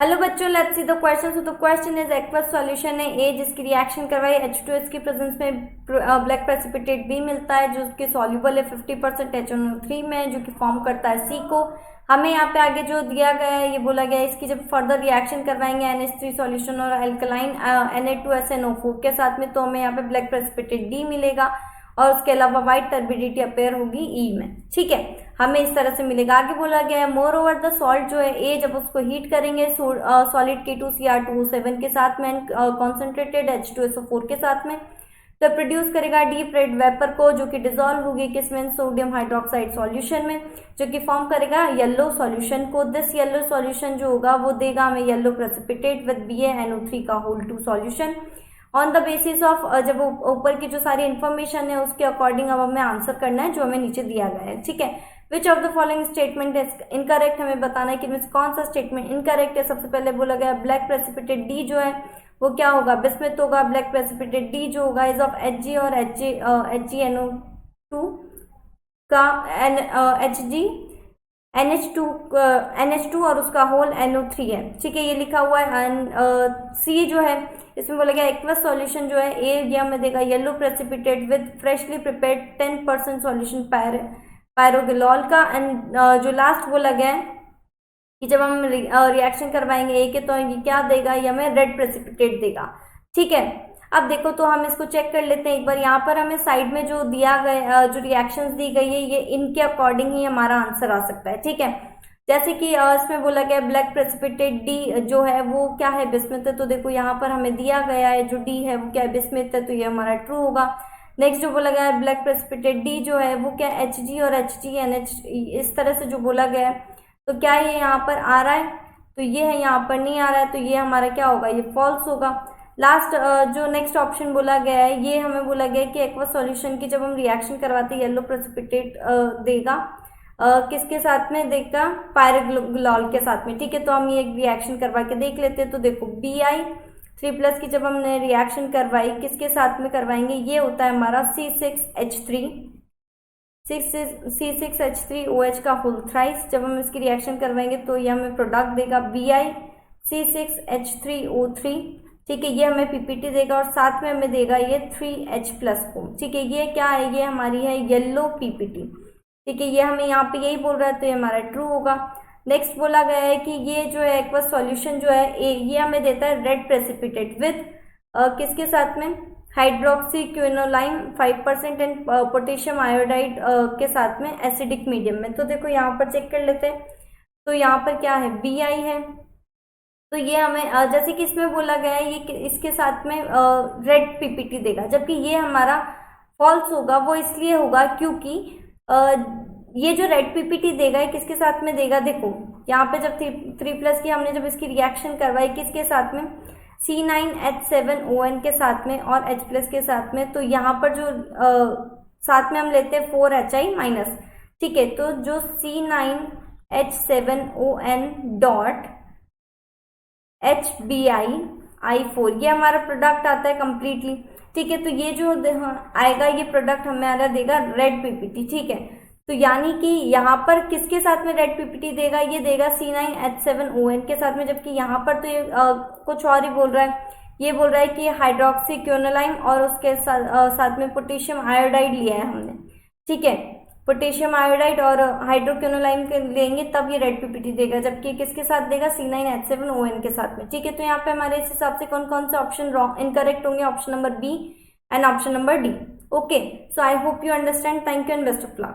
Hello बच्चों, let's see the question. So the question is aqueous solution है ए जिसकी reaction करवाई H2S की प्रेजेंस में ब्लैक प्रेसिपिटेट बी मिलता है जो उसके सॉल्युबल है 50% HNO3 में, जो कि फॉर्म करता है सी को। हमें यहाँ पे आगे जो दिया गया है ये बोला गया है इसकी जब फर्दर रिएक्शन करवाएंगे NH3 सॉल्यूशन और अल्कलाइन Na2SNO4 के साथ में, तो हमें यहाँ पे ब्लैक प्रेसिपिटेट डी मिलेगा और उसके अलावा व्हाइट टर्बिडिटी अपेयर होगी ई में। ठीक है, हमें इस तरह से मिलेगा। आगे बोला गया है मोर ओवर द सॉल्ट जो है ए, जब उसको हीट करेंगे सॉलिड K2Cr2O7 के साथ में, कॉन्सेंट्रेटेड H2SO4 के साथ में, तो प्रोड्यूस करेगा डीप रेड वेपर को, जो कि डिजोल्व होगी किसमें, सोडियम हाइड्रोक्साइड सॉल्यूशन में, जो कि फॉर्म करेगा येलो सॉल्यूशन को। दिस येलो सॉल्यूशन जो होगा वो देगा हमें येलो प्रेसिपिटेट विद BaNO3 का whole 2 solution. On the basis of जब ऊपर की जो सारी इन्फॉर्मेशन है उसके अकॉर्डिंग अब हमें आंसर करना है जो हमें नीचे दिया गया है। ठीक है, which of the following statement is incorrect, हमें बताना है कि इनमें कौन सा स्टेटमेंट इनकरेक्ट है। सबसे पहले बोला गया ब्लैक प्रेसिपिटेट डी जो है वो क्या होगा, बिस्मिथ होगा। ब्लैक प्रेसिपिटेट डी जो होगा इज ऑफ Hg और HgNO2 का NH2 और उसका होल NO3 है। ठीक है, ये लिखा हुआ है। एंड सी जो है इसमें बोला गया एक्वस सॉल्यूशन जो है ए, ये हमें देगा yellow precipitate with freshly prepared 10% solution pyrogallol का। एंड जो लास्ट बोला गया है कि जब हम रिएक्शन करवाएंगे ए के, तो ये क्या देगा, ये हमें रेड प्रेसिपिटेट देगा। ठीक है, अब देखो तो हम इसको चेक कर लेते हैं एक बार। यहाँ पर हमें साइड में जो दिया गया जो रिएक्शंस दी गई है ये इनके अकॉर्डिंग ही हमारा आंसर आ सकता है। ठीक है, जैसे कि इसमें बोला गया ब्लैक प्रेसिपिटेट डी जो है वो क्या है, बिस्मिथ है। तो देखो यहाँ पर हमें दिया गया है जो डी है वो क्या है, बिस्मिथ है, तो ये हमारा ट्रू होगा। नेक्स्ट जो बोला गया है ब्लैक प्रेसिपिटेट डी जो है वो क्या Hg और HgNH इस तरह से जो बोला गया है, तो क्या ये यहाँ पर आ रहा है, तो ये है, यहाँ पर नहीं आ रहा है, तो ये हमारा क्या होगा, ये फॉल्स होगा। लास्ट जो नेक्स्ट ऑप्शन बोला गया है ये हमें बोला गया है कि एक्वस सॉल्यूशन की जब हम रिएक्शन करवाते हैं येलो प्रेसिपिटेट देगा किसके साथ में, देगा पायरोग्लिसरॉल के साथ में। ठीक है, तो हम ये रिएक्शन करवा के देख लेते हैं। तो देखो Bi3+ की जब हमने रिएक्शन करवाई किसके साथ में करवाएंगे, ये होता है हमारा C6H3OH का होल थ्राइस। जब हम इसकी रिएक्शन करवाएंगे तो ये हमें प्रोडक्ट देगा BiC6H3O3। ठीक है, ये हमें पीपीटी देगा और साथ में हमें देगा ये 3H+ को। ठीक है, ये क्या है, ये हमारी है येलो पीपीटी। ठीक है, ये हमें यहाँ पे यही बोल रहा है, तो ये हमारा ट्रू होगा। नेक्स्ट बोला गया है कि ये जो है एक्वस सॉल्यूशन जो है ये हमें देता है रेड प्रेसिपिटेट विद किसके साथ में, हाइड्रोक्सी क्विनोलाइन 5% एंड पोटेशियम आयोडाइड के साथ में एसिडिक मीडियम में। तो देखो यहाँ पर चेक कर लेते हैं, तो यहाँ पर क्या है, Bi है, तो ये हमें जैसे कि इसमें बोला गया है ये इसके साथ में रेड पीपीटी देगा, जबकि ये हमारा फॉल्स होगा। वो इसलिए होगा क्योंकि ये जो रेड पीपीटी देगा ये किसके साथ में देगा, देखो यहाँ पे जब 3+ की हमने जब इसकी रिएक्शन करवाई किसके साथ में, C9H7ON के साथ में और H+ के साथ में, तो यहाँ पर जो साथ में हम लेते हैं 4Hi-। ठीक है, तो जो C9H7ON डॉट HBI4 ये हमारा प्रोडक्ट आता है कंप्लीटली। ठीक है, तो ये जो आएगा ये प्रोडक्ट हमें देगा रेड पीपीटी। ठीक है, तो यानी कि यहाँ पर किसके साथ में रेड पीपीटी देगा, ये देगा C9H7ON के साथ में, जबकि यहाँ पर तो ये कुछ और ही बोल रहा है। ये बोल रहा है कि हाइड्रोक्सी क्विनोलाइन और उसके साथ में पोटेशियम आयोडाइड लिया है हमने। ठीक है, पोटेशियम आयोडाइड और हाइड्रोक्विनोलाइन के लेंगे तब ये रेड पीपीटी देगा, जबकि किसके साथ देगा, C9H7ON के साथ में। ठीक है, तो यहाँ पे हमारे इस हिसाब से कौन कौन से ऑप्शन रॉन्ग इनकरेक्ट होंगे, option number B and option number D. Okay, so I hope you understand. Thank you and best of luck.